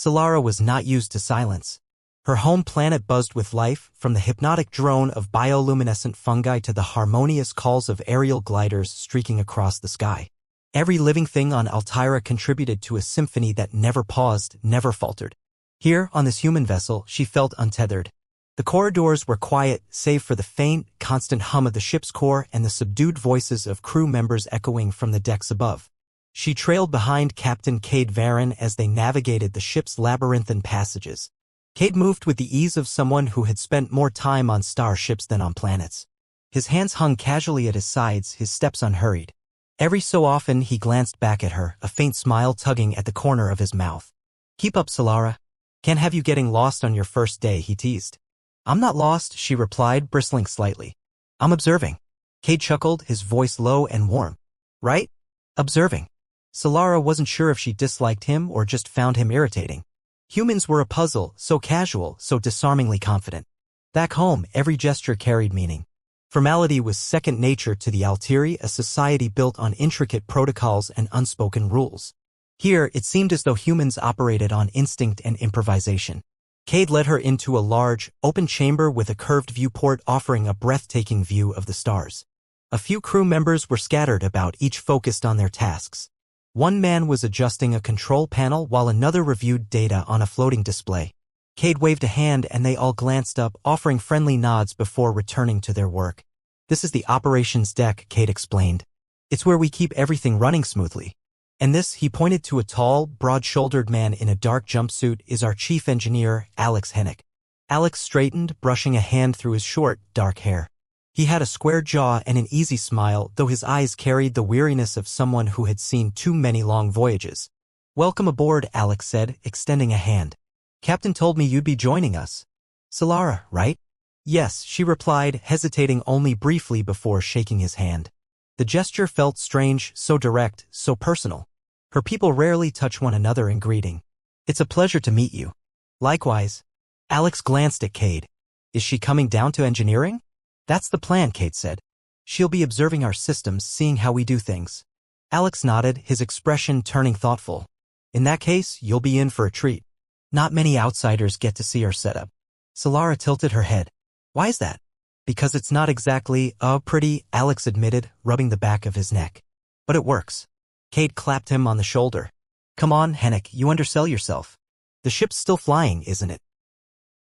Solara was not used to silence. Her home planet buzzed with life, from the hypnotic drone of bioluminescent fungi to the harmonious calls of aerial gliders streaking across the sky. Every living thing on Altaira contributed to a symphony that never paused, never faltered. Here, on this human vessel, she felt untethered. The corridors were quiet, save for the faint, constant hum of the ship's core and the subdued voices of crew members echoing from the decks above. She trailed behind Captain Cade Varon as they navigated the ship's labyrinthine passages. Cade moved with the ease of someone who had spent more time on starships than on planets. His hands hung casually at his sides, his steps unhurried. Every so often he glanced back at her, a faint smile tugging at the corner of his mouth. "Keep up, Solara. Can't have you getting lost on your first day," he teased. "I'm not lost," she replied, bristling slightly. "I'm observing." Cade chuckled, his voice low and warm. "Right? Observing." Solara wasn't sure if she disliked him or just found him irritating. Humans were a puzzle, so casual, so disarmingly confident. Back home, every gesture carried meaning. Formality was second nature to the Altiri, a society built on intricate protocols and unspoken rules. Here, it seemed as though humans operated on instinct and improvisation. Cade led her into a large, open chamber with a curved viewport offering a breathtaking view of the stars. A few crew members were scattered about, each focused on their tasks. One man was adjusting a control panel while another reviewed data on a floating display. Cade waved a hand and they all glanced up, offering friendly nods before returning to their work. "This is the operations deck," Cade explained. "It's where we keep everything running smoothly. And this," he pointed to a tall, broad-shouldered man in a dark jumpsuit, "is our chief engineer, Alex Hennick." Alex straightened, brushing a hand through his short, dark hair. He had a square jaw and an easy smile, though his eyes carried the weariness of someone who had seen too many long voyages. "Welcome aboard," Alex said, extending a hand. "Captain told me you'd be joining us." "Solara, right?" "Yes," she replied, hesitating only briefly before shaking his hand. The gesture felt strange, so direct, so personal. Her people rarely touch one another in greeting. "It's a pleasure to meet you." "Likewise." Alex glanced at Cade. "Is she coming down to engineering?" "That's the plan," Cade said. "She'll be observing our systems, seeing how we do things." Alex nodded, his expression turning thoughtful. "In that case, you'll be in for a treat. Not many outsiders get to see our setup." Solara tilted her head. "Why is that?" "Because it's not exactly, pretty," Alex admitted, rubbing the back of his neck. "But it works." Cade clapped him on the shoulder. "Come on, Hennick, you undersell yourself. The ship's still flying, isn't it?"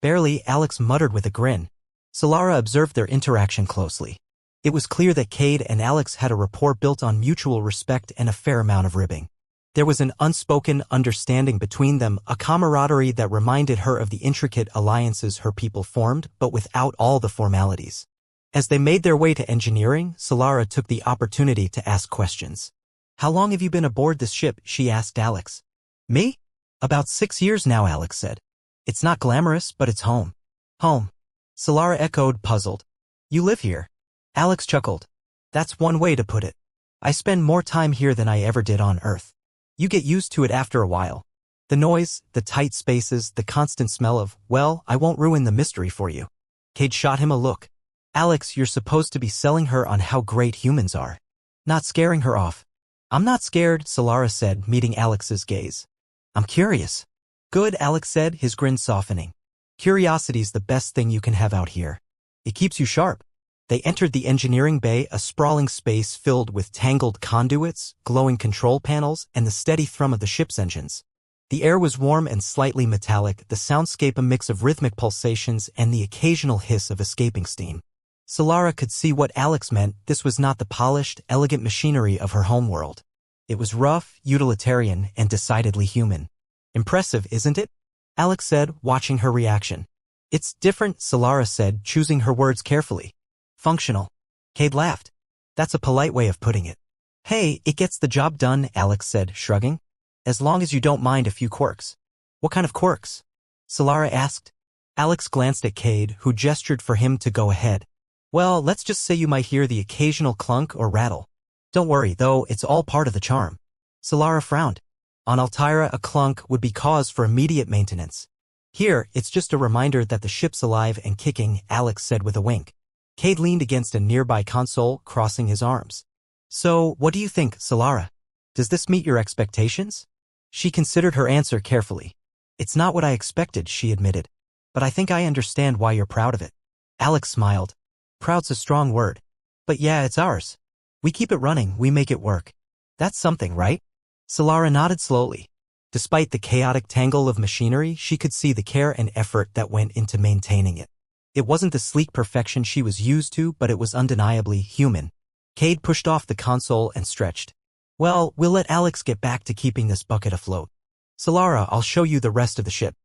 "Barely," Alex muttered with a grin. Solara observed their interaction closely. It was clear that Cade and Alex had a rapport built on mutual respect and a fair amount of ribbing. There was an unspoken understanding between them, a camaraderie that reminded her of the intricate alliances her people formed, but without all the formalities. As they made their way to engineering, Solara took the opportunity to ask questions. "How long have you been aboard this ship?" she asked Alex. "Me? About 6 years now," Alex said. "It's not glamorous, but it's home." "Home?" Solara echoed, puzzled. "You live here?" Alex chuckled. "That's one way to put it. I spend more time here than I ever did on Earth. You get used to it after a while. The noise, the tight spaces, the constant smell of, well, I won't ruin the mystery for you." Cade shot him a look. "Alex, you're supposed to be selling her on how great humans are, not scaring her off." "I'm not scared," Solara said, meeting Alex's gaze. "I'm curious." "Good," Alex said, his grin softening. "Curiosity's the best thing you can have out here. It keeps you sharp." They entered the engineering bay, a sprawling space filled with tangled conduits, glowing control panels, and the steady thrum of the ship's engines. The air was warm and slightly metallic, the soundscape a mix of rhythmic pulsations and the occasional hiss of escaping steam. Solara could see what Alex meant. This was not the polished, elegant machinery of her homeworld. It was rough, utilitarian, and decidedly human. "Impressive, isn't it?" Alex said, watching her reaction. "It's different," Solara said, choosing her words carefully. "Functional." Cade laughed. "That's a polite way of putting it." "Hey, it gets the job done," Alex said, shrugging. "As long as you don't mind a few quirks." "What kind of quirks?" Solara asked. Alex glanced at Cade, who gestured for him to go ahead. "Well, let's just say you might hear the occasional clunk or rattle. Don't worry, though, it's all part of the charm." Solara frowned. On Altaira, a clunk would be cause for immediate maintenance. "Here, it's just a reminder that the ship's alive and kicking," Alex said with a wink. Cade leaned against a nearby console, crossing his arms. "So, what do you think, Solara? Does this meet your expectations?" She considered her answer carefully. It's not what I expected, she admitted. But I think I understand why you're proud of it. Alex smiled. Proud's a strong word. But yeah, it's ours. We keep it running, we make it work. That's something, right? Solara nodded slowly. Despite the chaotic tangle of machinery, she could see the care and effort that went into maintaining it. It wasn't the sleek perfection she was used to, but it was undeniably human. Cade pushed off the console and stretched. Well, we'll let Alex get back to keeping this bucket afloat. Solara, I'll show you the rest of the ship.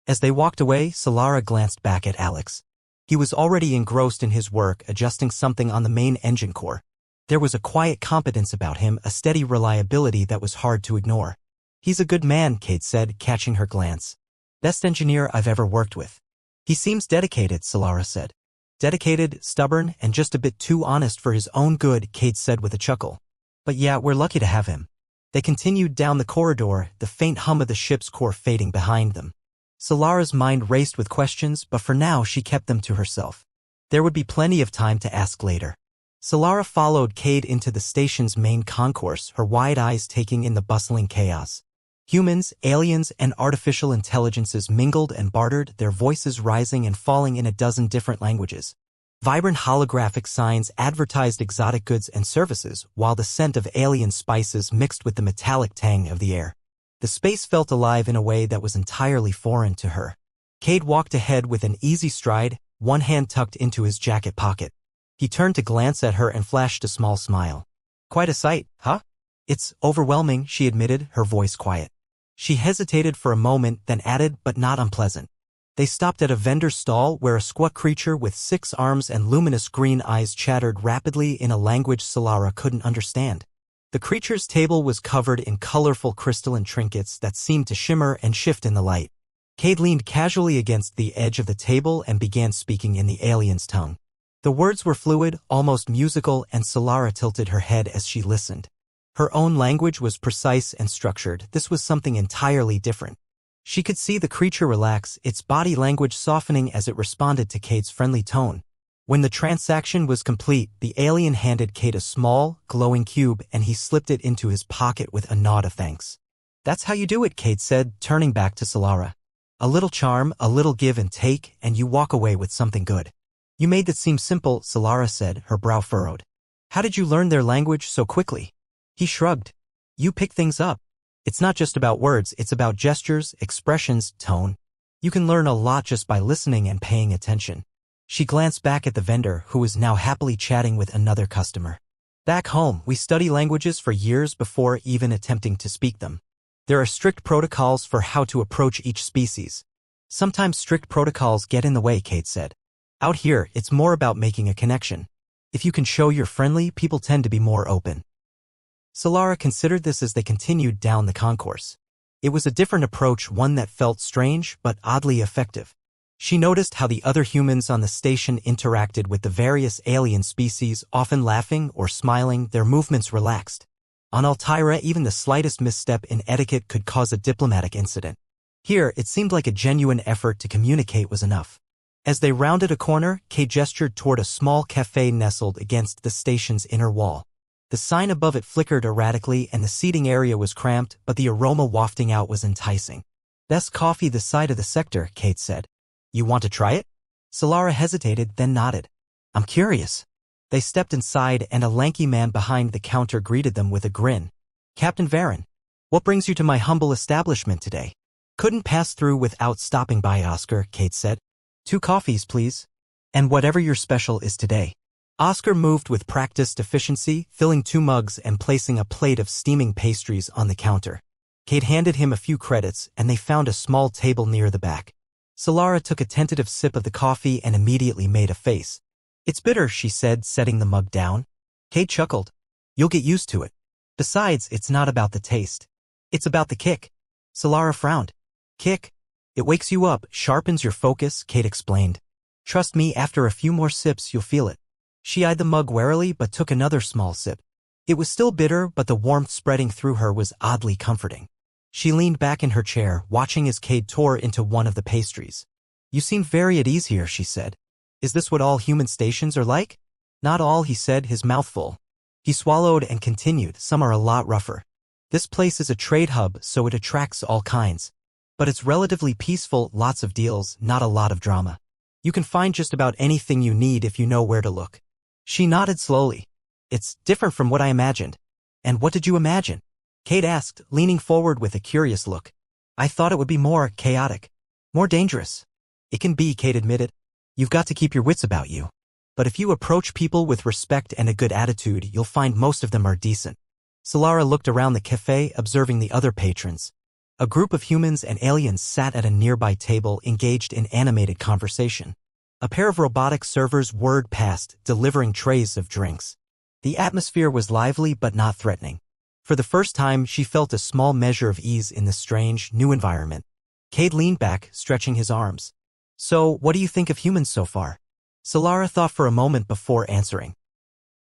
As they walked away, Solara glanced back at Alex. He was already engrossed in his work, adjusting something on the main engine core. There was a quiet competence about him, a steady reliability that was hard to ignore. He's a good man, Cade said, catching her glance. Best engineer I've ever worked with. He seems dedicated, Solara said. Dedicated, stubborn, and just a bit too honest for his own good, Cade said with a chuckle. But yeah, we're lucky to have him. They continued down the corridor, the faint hum of the ship's core fading behind them. Solara's mind raced with questions, but for now she kept them to herself. There would be plenty of time to ask later. Solara followed Cade into the station's main concourse, her wide eyes taking in the bustling chaos. Humans, aliens, and artificial intelligences mingled and bartered, their voices rising and falling in a dozen different languages. Vibrant holographic signs advertised exotic goods and services, while the scent of alien spices mixed with the metallic tang of the air. The space felt alive in a way that was entirely foreign to her. Cade walked ahead with an easy stride, one hand tucked into his jacket pocket. He turned to glance at her and flashed a small smile. Quite a sight, huh? It's overwhelming, she admitted, her voice quiet. She hesitated for a moment, then added, but not unpleasant. They stopped at a vendor's stall where a squat creature with 6 arms and luminous green eyes chattered rapidly in a language Solara couldn't understand. The creature's table was covered in colorful crystalline trinkets that seemed to shimmer and shift in the light. Cade leaned casually against the edge of the table and began speaking in the alien's tongue. The words were fluid, almost musical, and Solara tilted her head as she listened. Her own language was precise and structured. This was something entirely different. She could see the creature relax, its body language softening as it responded to Cade's friendly tone. When the transaction was complete, the alien handed Cade a small, glowing cube and he slipped it into his pocket with a nod of thanks. That's how you do it, Cade said, turning back to Solara. A little charm, a little give and take, and you walk away with something good. You made that seem simple, Solara said, her brow furrowed. How did you learn their language so quickly? He shrugged. You pick things up. It's not just about words, it's about gestures, expressions, tone. You can learn a lot just by listening and paying attention. She glanced back at the vendor, who was now happily chatting with another customer. Back home, we study languages for years before even attempting to speak them. There are strict protocols for how to approach each species. Sometimes strict protocols get in the way, Cade said. Out here, it's more about making a connection. If you can show you're friendly, people tend to be more open. Solara considered this as they continued down the concourse. It was a different approach, one that felt strange but oddly effective. She noticed how the other humans on the station interacted with the various alien species, often laughing or smiling, their movements relaxed. On Altyra, even the slightest misstep in etiquette could cause a diplomatic incident. Here, it seemed like a genuine effort to communicate was enough. As they rounded a corner, Kay gestured toward a small cafe nestled against the station's inner wall. The sign above it flickered erratically and the seating area was cramped, but the aroma wafting out was enticing. Best coffee this side of the sector, Kate said. You want to try it? Solara hesitated, then nodded. I'm curious. They stepped inside and a lanky man behind the counter greeted them with a grin. Captain Varen. What brings you to my humble establishment today? Couldn't pass through without stopping by, Oscar, Kate said. 2 coffees, please. And whatever your special is today. Oscar moved with practiced efficiency, filling 2 mugs and placing a plate of steaming pastries on the counter. Kate handed him a few credits and they found a small table near the back. Solara took a tentative sip of the coffee and immediately made a face. It's bitter, she said, setting the mug down. Kate chuckled. You'll get used to it. Besides, it's not about the taste. It's about the kick. Solara frowned. Kick? It wakes you up, sharpens your focus, Kate explained. Trust me, after a few more sips you'll feel it. She eyed the mug warily but took another small sip. It was still bitter, but the warmth spreading through her was oddly comforting. She leaned back in her chair, watching as Cade tore into one of the pastries. You seem very at ease here, she said. Is this what all human stations are like? Not all, he said, his mouth full. He swallowed and continued, some are a lot rougher. This place is a trade hub, so it attracts all kinds. But it's relatively peaceful, lots of deals, not a lot of drama. You can find just about anything you need if you know where to look. She nodded slowly. It's different from what I imagined. And what did you imagine? Kate asked, leaning forward with a curious look. I thought it would be more chaotic. More dangerous. It can be, Kate admitted. You've got to keep your wits about you. But if you approach people with respect and a good attitude, you'll find most of them are decent. Solara looked around the cafe, observing the other patrons. A group of humans and aliens sat at a nearby table, engaged in animated conversation. A pair of robotic servers whirred past, delivering trays of drinks. The atmosphere was lively but not threatening. For the first time, she felt a small measure of ease in this strange, new environment. Cade leaned back, stretching his arms. So, what do you think of humans so far? Solara thought for a moment before answering.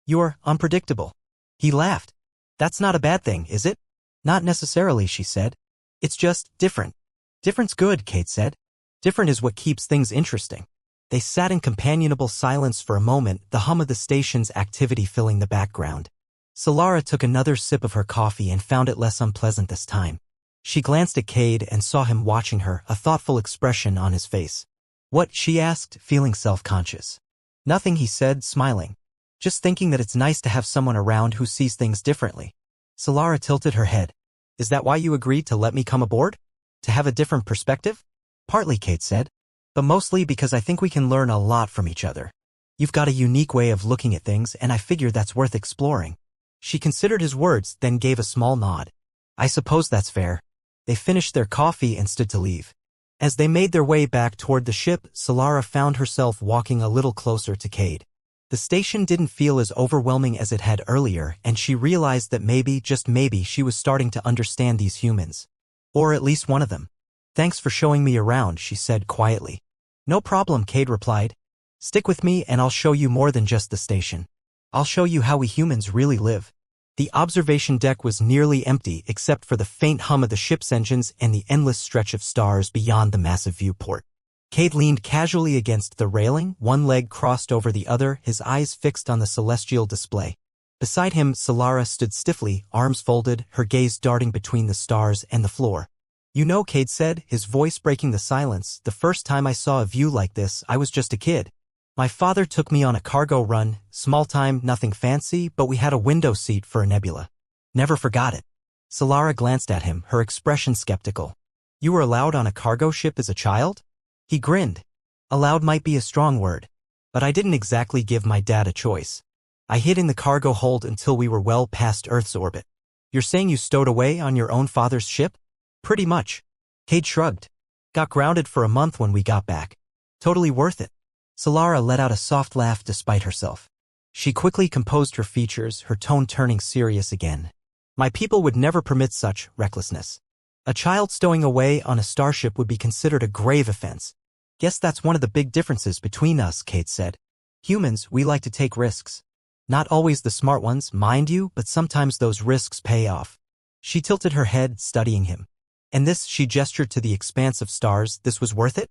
You're unpredictable. He laughed. That's not a bad thing, is it? Not necessarily, she said. It's just different. Different's good, Kate said. Different is what keeps things interesting. They sat in companionable silence for a moment, the hum of the station's activity filling the background. Solara took another sip of her coffee and found it less unpleasant this time. She glanced at Cade and saw him watching her, a thoughtful expression on his face. What? She asked, feeling self-conscious. Nothing, he said, smiling. Just thinking that it's nice to have someone around who sees things differently. Solara tilted her head. Is that why you agreed to let me come aboard? To have a different perspective? Partly, Kate said. But mostly because I think we can learn a lot from each other. You've got a unique way of looking at things, and I figure that's worth exploring. She considered his words, then gave a small nod. I suppose that's fair. They finished their coffee and stood to leave. As they made their way back toward the ship, Solara found herself walking a little closer to Cade. The station didn't feel as overwhelming as it had earlier, and she realized that maybe, just maybe, she was starting to understand these humans. Or at least one of them. Thanks for showing me around, she said quietly. No problem, Cade replied. Stick with me and I'll show you more than just the station. I'll show you how we humans really live. The observation deck was nearly empty except for the faint hum of the ship's engines and the endless stretch of stars beyond the massive viewport. Cade leaned casually against the railing, one leg crossed over the other, his eyes fixed on the celestial display. Beside him, Solara stood stiffly, arms folded, her gaze darting between the stars and the floor. You know, Cade said, his voice breaking the silence, the first time I saw a view like this, I was just a kid. My father took me on a cargo run, small time, nothing fancy, but we had a window seat for a nebula. Never forgot it. Solara glanced at him, her expression skeptical. You were allowed on a cargo ship as a child? He grinned. Allowed might be a strong word. But I didn't exactly give my dad a choice. I hid in the cargo hold until we were well past Earth's orbit. You're saying you stowed away on your own father's ship? Pretty much. Cade shrugged. Got grounded for a month when we got back. Totally worth it. Solara let out a soft laugh despite herself. She quickly composed her features, her tone turning serious again. My people would never permit such recklessness. A child stowing away on a starship would be considered a grave offense. Guess that's one of the big differences between us, Kate said. Humans, we like to take risks. Not always the smart ones, mind you, but sometimes those risks pay off. She tilted her head, studying him. And this, she gestured to the expanse of stars, this was worth it?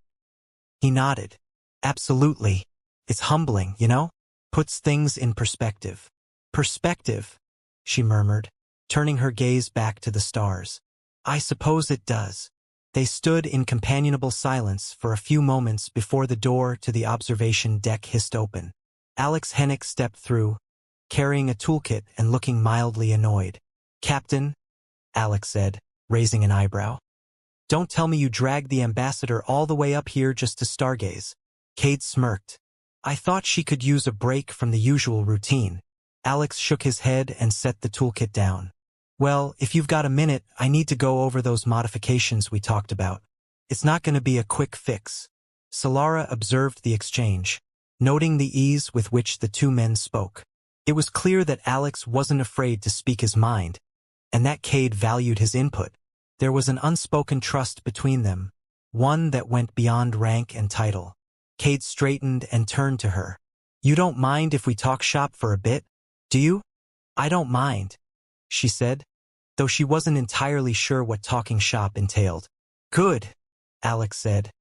He nodded. Absolutely. It's humbling, you know? Puts things in perspective. Perspective, she murmured, turning her gaze back to the stars. I suppose it does. They stood in companionable silence for a few moments before the door to the observation deck hissed open. Alex Hennick stepped through, carrying a toolkit and looking mildly annoyed. Captain, Alex said, raising an eyebrow. Don't tell me you dragged the ambassador all the way up here just to stargaze. Cade smirked. I thought she could use a break from the usual routine. Alex shook his head and set the toolkit down. Well, if you've got a minute, I need to go over those modifications we talked about. It's not going to be a quick fix. Solara observed the exchange, noting the ease with which the two men spoke. It was clear that Alex wasn't afraid to speak his mind, and that Cade valued his input. There was an unspoken trust between them, one that went beyond rank and title. Cade straightened and turned to her. You don't mind if we talk shop for a bit, do you? I don't mind, she said, though she wasn't entirely sure what talking shop entailed. Good, Alex said,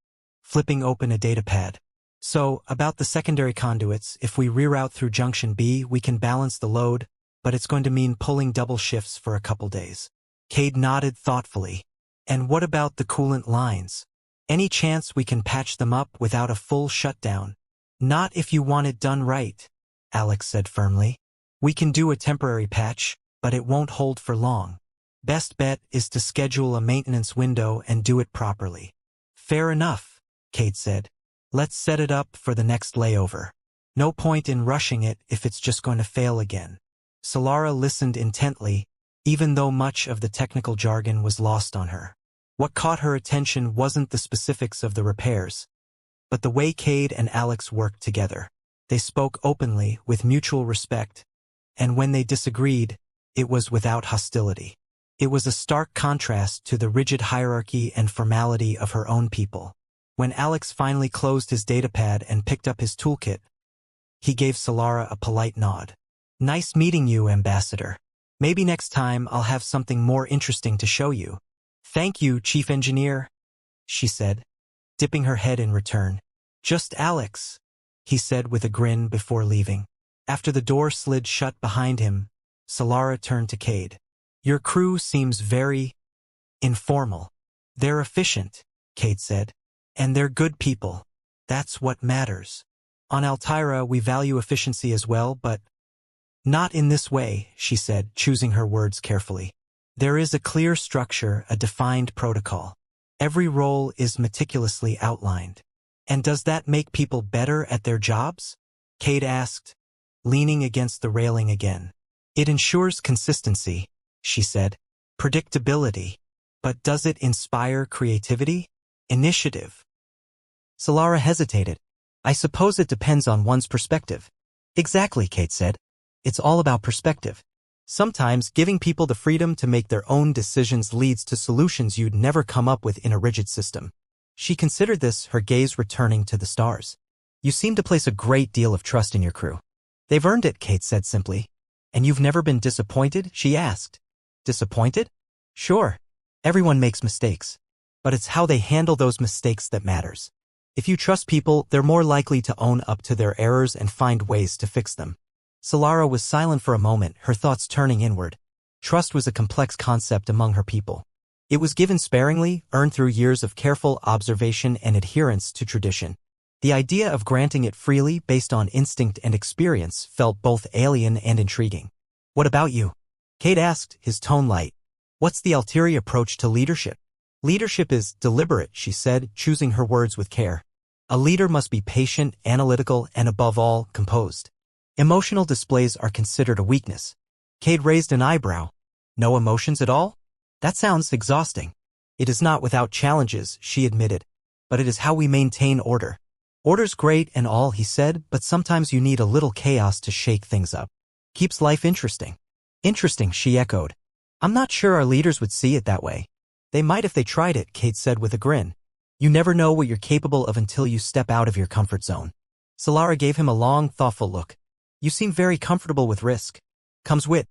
flipping open a datapad. So, about the secondary conduits, if we reroute through Junction B, we can balance the load, but it's going to mean pulling double shifts for a couple days. Cade nodded thoughtfully. And what about the coolant lines? Any chance we can patch them up without a full shutdown? Not if you want it done right, Alex said firmly. We can do a temporary patch, but it won't hold for long. Best bet is to schedule a maintenance window and do it properly. Fair enough, Kate said. Let's set it up for the next layover. No point in rushing it if it's just going to fail again. Solara listened intently, even though much of the technical jargon was lost on her. What caught her attention wasn't the specifics of the repairs, but the way Cade and Alex worked together. They spoke openly, with mutual respect, and when they disagreed, it was without hostility. It was a stark contrast to the rigid hierarchy and formality of her own people. When Alex finally closed his datapad and picked up his toolkit, he gave Solara a polite nod. Nice meeting you, Ambassador. Maybe next time I'll have something more interesting to show you. Thank you, Chief Engineer, she said, dipping her head in return. Just Alex, he said with a grin before leaving. After the door slid shut behind him, Solara turned to Cade. Your crew seems very informal. They're efficient, Cade said. And they're good people. That's what matters. On Altyra, we value efficiency as well, but not in this way, she said, choosing her words carefully. There is a clear structure, a defined protocol. Every role is meticulously outlined. And does that make people better at their jobs? Cade asked, leaning against the railing again. It ensures consistency, she said. Predictability. But does it inspire creativity? Initiative? Solara hesitated. I suppose it depends on one's perspective. Exactly, Kate said. It's all about perspective. Sometimes giving people the freedom to make their own decisions leads to solutions you'd never come up with in a rigid system. She considered this, her gaze returning to the stars. You seem to place a great deal of trust in your crew. They've earned it, Kate said simply. And you've never been disappointed? She asked. Disappointed? Sure. Everyone makes mistakes. But it's how they handle those mistakes that matters. If you trust people, they're more likely to own up to their errors and find ways to fix them. Solara was silent for a moment, her thoughts turning inward. Trust was a complex concept among her people. It was given sparingly, earned through years of careful observation and adherence to tradition. The idea of granting it freely based on instinct and experience felt both alien and intriguing. What about you? Cade asked, his tone light. What's the Altieri approach to leadership? Leadership is deliberate, she said, choosing her words with care. A leader must be patient, analytical, and above all, composed. Emotional displays are considered a weakness. Cade raised an eyebrow. No emotions at all? That sounds exhausting. It is not without challenges, she admitted. But it is how we maintain order. Order's great and all, he said, but sometimes you need a little chaos to shake things up. Keeps life interesting. Interesting, she echoed. I'm not sure our leaders would see it that way. They might if they tried it, Kate said with a grin. You never know what you're capable of until you step out of your comfort zone. Solara gave him a long, thoughtful look. You seem very comfortable with risk. Comes with.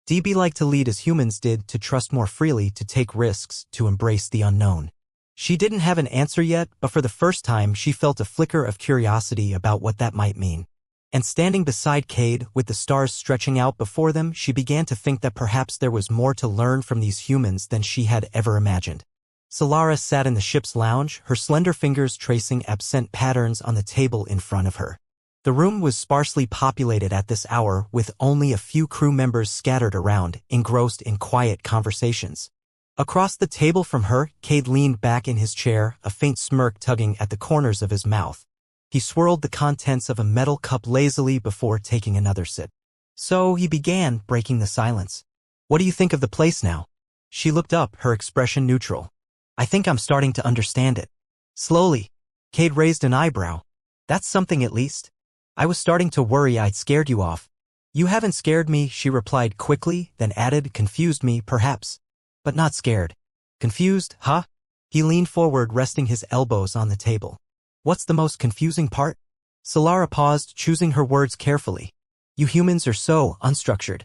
Do you like to lead as humans did, to trust more freely, to take risks, to embrace the unknown? She didn't have an answer yet, but for the first time she felt a flicker of curiosity about what that might mean. And standing beside Cade, with the stars stretching out before them, she began to think that perhaps there was more to learn from these humans than she had ever imagined. Solara sat in the ship's lounge, her slender fingers tracing absent patterns on the table in front of her. The room was sparsely populated at this hour, with only a few crew members scattered around, engrossed in quiet conversations. Across the table from her, Cade leaned back in his chair, a faint smirk tugging at the corners of his mouth. He swirled the contents of a metal cup lazily before taking another sip. So he began, breaking the silence. What do you think of the place now? She looked up, her expression neutral. I think I'm starting to understand it. Slowly. Cade raised an eyebrow. That's something at least. I was starting to worry I'd scared you off. You haven't scared me, she replied quickly, then added, confused me, perhaps. But not scared. Confused, huh? He leaned forward, resting his elbows on the table. What's the most confusing part? Solara paused, choosing her words carefully. You humans are so unstructured.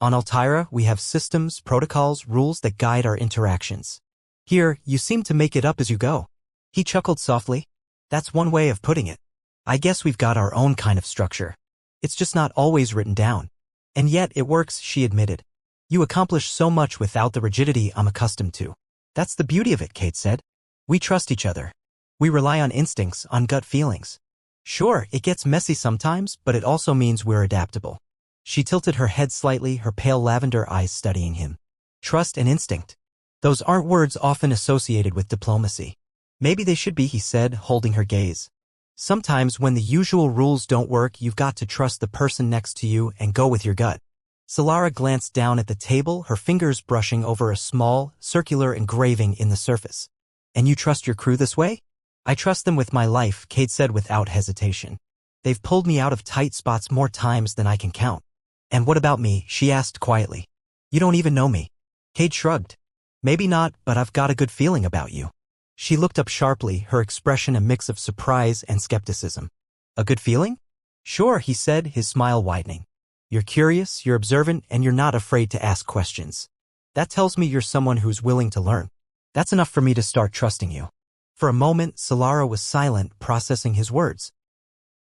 On Altyra, we have systems, protocols, rules that guide our interactions. Here, you seem to make it up as you go. He chuckled softly. That's one way of putting it. I guess we've got our own kind of structure. It's just not always written down. And yet it works, she admitted. You accomplish so much without the rigidity I'm accustomed to. That's the beauty of it, Kate said. We trust each other. We rely on instincts, on gut feelings. Sure, it gets messy sometimes, but it also means we're adaptable. She tilted her head slightly, her pale lavender eyes studying him. Trust and instinct. Those aren't words often associated with diplomacy. Maybe they should be, he said, holding her gaze. Sometimes when the usual rules don't work, you've got to trust the person next to you and go with your gut. Solara glanced down at the table, her fingers brushing over a small, circular engraving in the surface. And you trust your crew this way? I trust them with my life, Kate said without hesitation. They've pulled me out of tight spots more times than I can count. And what about me? She asked quietly. You don't even know me. Kate shrugged. Maybe not, but I've got a good feeling about you. She looked up sharply, her expression a mix of surprise and skepticism. A good feeling? Sure, he said, his smile widening. You're curious, you're observant, and you're not afraid to ask questions. That tells me you're someone who's willing to learn. That's enough for me to start trusting you. For a moment, Solara was silent, processing his words.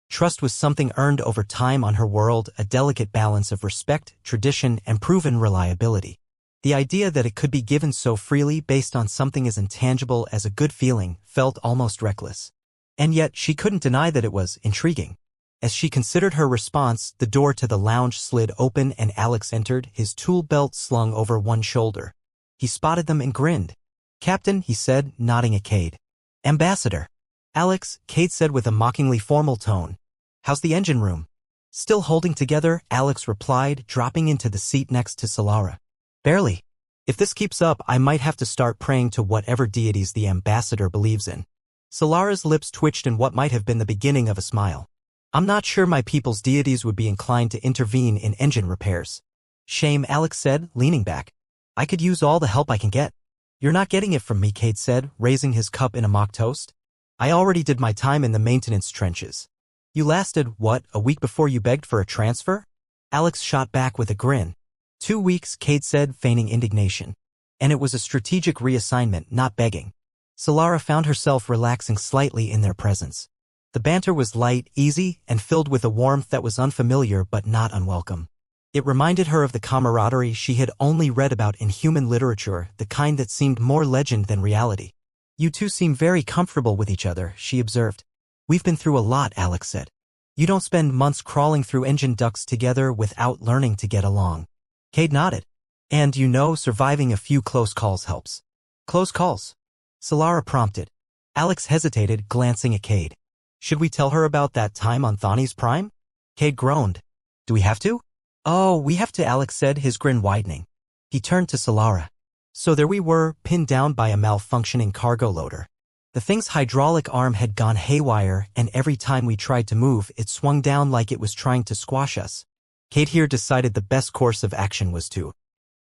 Trust was something earned over time on her world, a delicate balance of respect, tradition, and proven reliability. The idea that it could be given so freely based on something as intangible as a good feeling felt almost reckless. And yet, she couldn't deny that it was intriguing. As she considered her response, the door to the lounge slid open and Alex entered, his tool belt slung over one shoulder. He spotted them and grinned. Captain, he said, nodding at Cade. Ambassador. Alex, Cade said with a mockingly formal tone. How's the engine room? Still holding together, Alex replied, dropping into the seat next to Solara. Barely. If this keeps up, I might have to start praying to whatever deities the ambassador believes in. Solara's lips twitched in what might have been the beginning of a smile. I'm not sure my people's deities would be inclined to intervene in engine repairs. Shame, Alex said, leaning back. I could use all the help I can get. You're not getting it from me, Cade said, raising his cup in a mock toast. I already did my time in the maintenance trenches. You lasted, what, a week before you begged for a transfer? Alex shot back with a grin. 2 weeks, Cade said, feigning indignation. And it was a strategic reassignment, not begging. Solara found herself relaxing slightly in their presence. The banter was light, easy, and filled with a warmth that was unfamiliar but not unwelcome. It reminded her of the camaraderie she had only read about in human literature, the kind that seemed more legend than reality. You two seem very comfortable with each other, she observed. We've been through a lot, Alex said. You don't spend months crawling through engine ducts together without learning to get along. Cade nodded. And you know, surviving a few close calls helps. Close calls? Solara prompted. Alex hesitated, glancing at Cade. Should we tell her about that time on Thani's Prime? Cade groaned. Do we have to? Oh, we have to, Alex said, his grin widening. He turned to Solara. So there we were, pinned down by a malfunctioning cargo loader. The thing's hydraulic arm had gone haywire, and every time we tried to move, it swung down like it was trying to squash us. Cade here decided the best course of action was to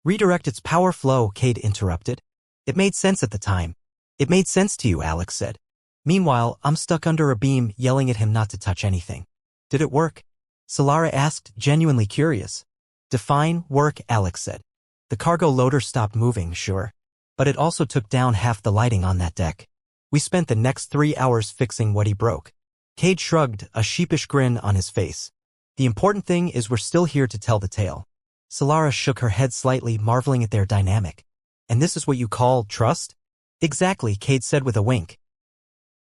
redirect its power flow, Cade interrupted. It made sense at the time. It made sense to you, Alex said. Meanwhile, I'm stuck under a beam, yelling at him not to touch anything. Did it work? Solara asked, genuinely curious. Define work, Alex said. The cargo loader stopped moving, sure. But it also took down half the lighting on that deck. We spent the next 3 hours fixing what he broke. Cade shrugged, a sheepish grin on his face. The important thing is we're still here to tell the tale. Solara shook her head slightly, marveling at their dynamic. And this is what you call trust? Exactly, Cade said with a wink.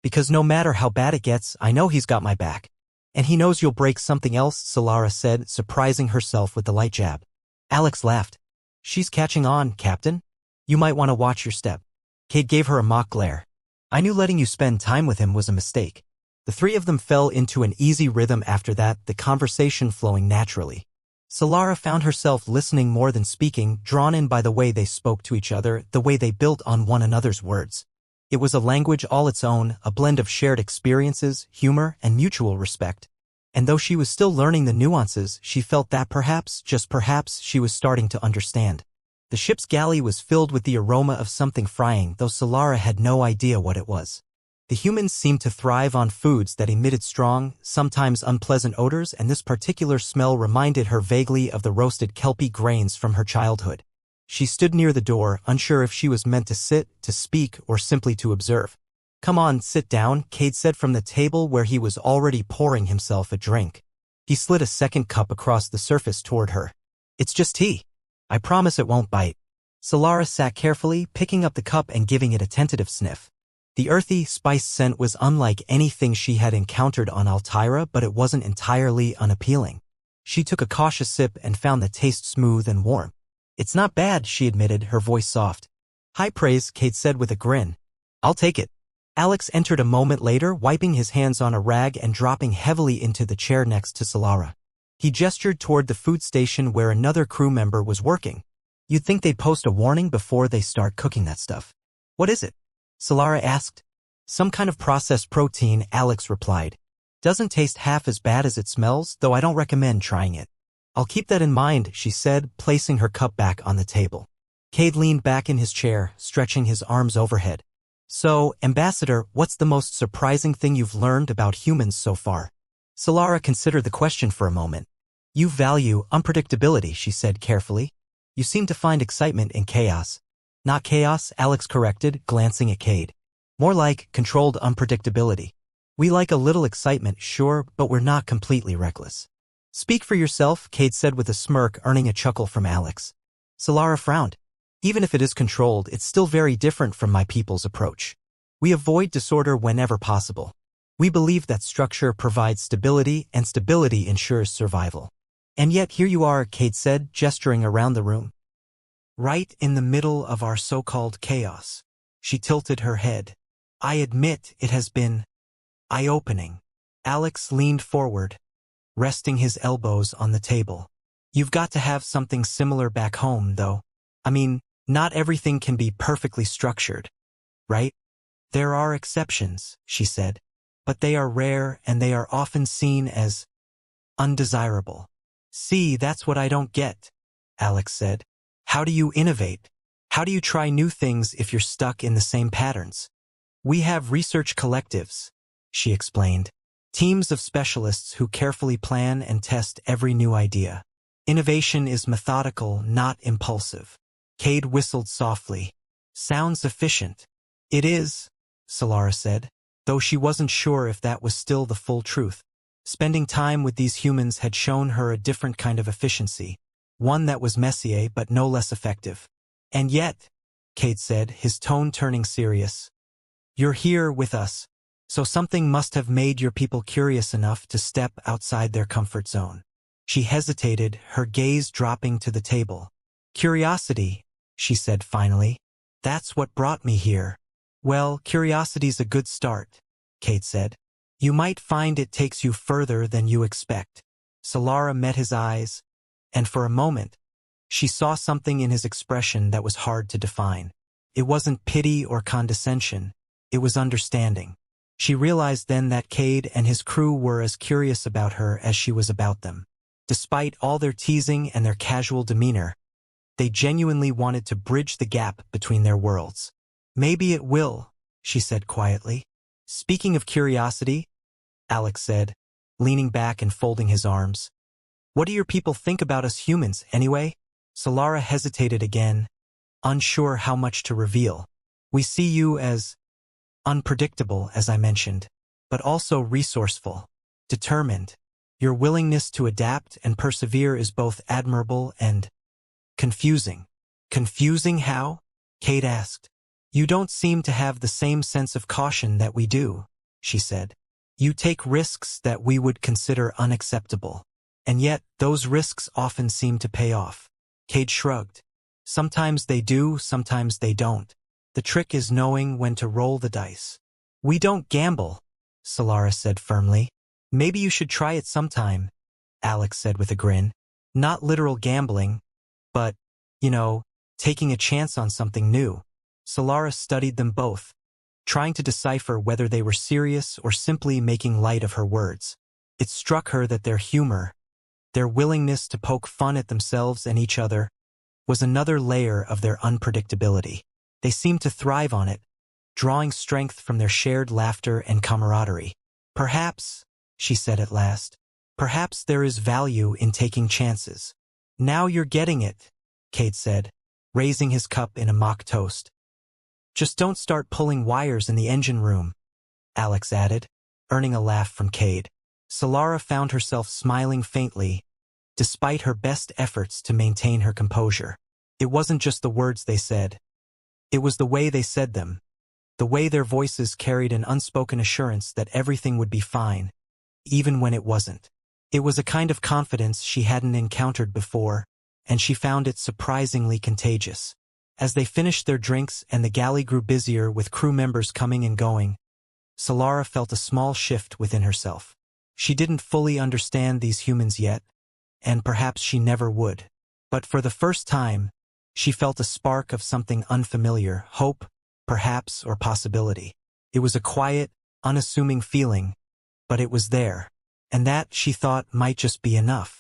Because no matter how bad it gets, I know he's got my back. And he knows you'll break something else, Solara said, surprising herself with the light jab. Alex laughed. She's catching on, Captain. You might want to watch your step. Cade gave her a mock glare. I knew letting you spend time with him was a mistake. The three of them fell into an easy rhythm after that, the conversation flowing naturally. Solara found herself listening more than speaking, drawn in by the way they spoke to each other, the way they built on one another's words. It was a language all its own, a blend of shared experiences, humor, and mutual respect. And though she was still learning the nuances, she felt that perhaps, just perhaps, she was starting to understand. The ship's galley was filled with the aroma of something frying, though Solara had no idea what it was. The humans seemed to thrive on foods that emitted strong, sometimes unpleasant odors, and this particular smell reminded her vaguely of the roasted kelpie grains from her childhood. She stood near the door, unsure if she was meant to sit, to speak, or simply to observe. Come on, sit down, Cade said from the table where he was already pouring himself a drink. He slid a second cup across the surface toward her. It's just tea. I promise it won't bite. Solara sat carefully, picking up the cup and giving it a tentative sniff. The earthy, spiced scent was unlike anything she had encountered on Altyra, but it wasn't entirely unappealing. She took a cautious sip and found the taste smooth and warm. "It's not bad," she admitted, her voice soft. "High praise," Kate said with a grin. "I'll take it." Alex entered a moment later, wiping his hands on a rag and dropping heavily into the chair next to Solara. He gestured toward the food station where another crew member was working. "You'd think they'd post a warning before they start cooking that stuff." "What is it?" Solara asked. "Some kind of processed protein," Alex replied. "Doesn't taste half as bad as it smells, though I don't recommend trying it." "I'll keep that in mind," she said, placing her cup back on the table. Cade leaned back in his chair, stretching his arms overhead. "So, Ambassador, what's the most surprising thing you've learned about humans so far?" Solara considered the question for a moment. "You value unpredictability," she said carefully. "You seem to find excitement in chaos." "Not chaos," Alex corrected, glancing at Cade. "More like controlled unpredictability. We like a little excitement, sure, but we're not completely reckless." "Speak for yourself," Cade said with a smirk, earning a chuckle from Alex. Solara frowned. "Even if it is controlled, it's still very different from my people's approach. We avoid disorder whenever possible. We believe that structure provides stability, and stability ensures survival." "And yet here you are," Cade said, gesturing around the room. "Right in the middle of our so-called chaos." She tilted her head. "I admit it has been eye-opening." Alex leaned forward, resting his elbows on the table. "You've got to have something similar back home, though. I mean, not everything can be perfectly structured, right?" "There are exceptions," she said, "but they are rare and they are often seen as undesirable." "See, that's what I don't get," Alex said. "How do you innovate? How do you try new things if you're stuck in the same patterns?" "We have research collectives," she explained. "Teams of specialists who carefully plan and test every new idea. Innovation is methodical, not impulsive." Cade whistled softly. "Sounds efficient." "It is," Solara said, though she wasn't sure if that was still the full truth. Spending time with these humans had shown her a different kind of efficiency, one that was messy but no less effective. "And yet," Cade said, his tone turning serious, "you're here with us, so something must have made your people curious enough to step outside their comfort zone." She hesitated, her gaze dropping to the table. "Curiosity," she said finally. "That's what brought me here." "Well, curiosity's a good start," Cade said. "You might find it takes you further than you expect." Solara met his eyes, and for a moment, she saw something in his expression that was hard to define. It wasn't pity or condescension, it was understanding. She realized then that Cade and his crew were as curious about her as she was about them. Despite all their teasing and their casual demeanor, they genuinely wanted to bridge the gap between their worlds. "Maybe it will," she said quietly. "Speaking of curiosity," Alex said, leaning back and folding his arms. "What do your people think about us humans, anyway?" Solara hesitated again, unsure how much to reveal. "We see you as unpredictable, as I mentioned, but also resourceful, determined. Your willingness to adapt and persevere is both admirable and confusing." "Confusing how?" Cade asked. "You don't seem to have the same sense of caution that we do," she said. "You take risks that we would consider unacceptable. And yet, those risks often seem to pay off." Cade shrugged. "Sometimes they do, sometimes they don't. The trick is knowing when to roll the dice." "We don't gamble," Solara said firmly. "Maybe you should try it sometime," Alex said with a grin. "Not literal gambling, but, taking a chance on something new." Solara studied them both, trying to decipher whether they were serious or simply making light of her words. It struck her that their humor, their willingness to poke fun at themselves and each other, was another layer of their unpredictability. They seemed to thrive on it, drawing strength from their shared laughter and camaraderie. "Perhaps," she said at last, "perhaps there is value in taking chances." "Now you're getting it," Cade said, raising his cup in a mock toast. "Just don't start pulling wires in the engine room," Alex added, earning a laugh from Cade. Solara found herself smiling faintly, despite her best efforts to maintain her composure. It wasn't just the words they said. It was the way they said them, the way their voices carried an unspoken assurance that everything would be fine, even when it wasn't. It was a kind of confidence she hadn't encountered before, and she found it surprisingly contagious. As they finished their drinks and the galley grew busier with crew members coming and going, Solara felt a small shift within herself. She didn't fully understand these humans yet, and perhaps she never would. But for the first time, she felt a spark of something unfamiliar, hope, perhaps, or possibility. It was a quiet, unassuming feeling, but it was there, and that, she thought, might just be enough.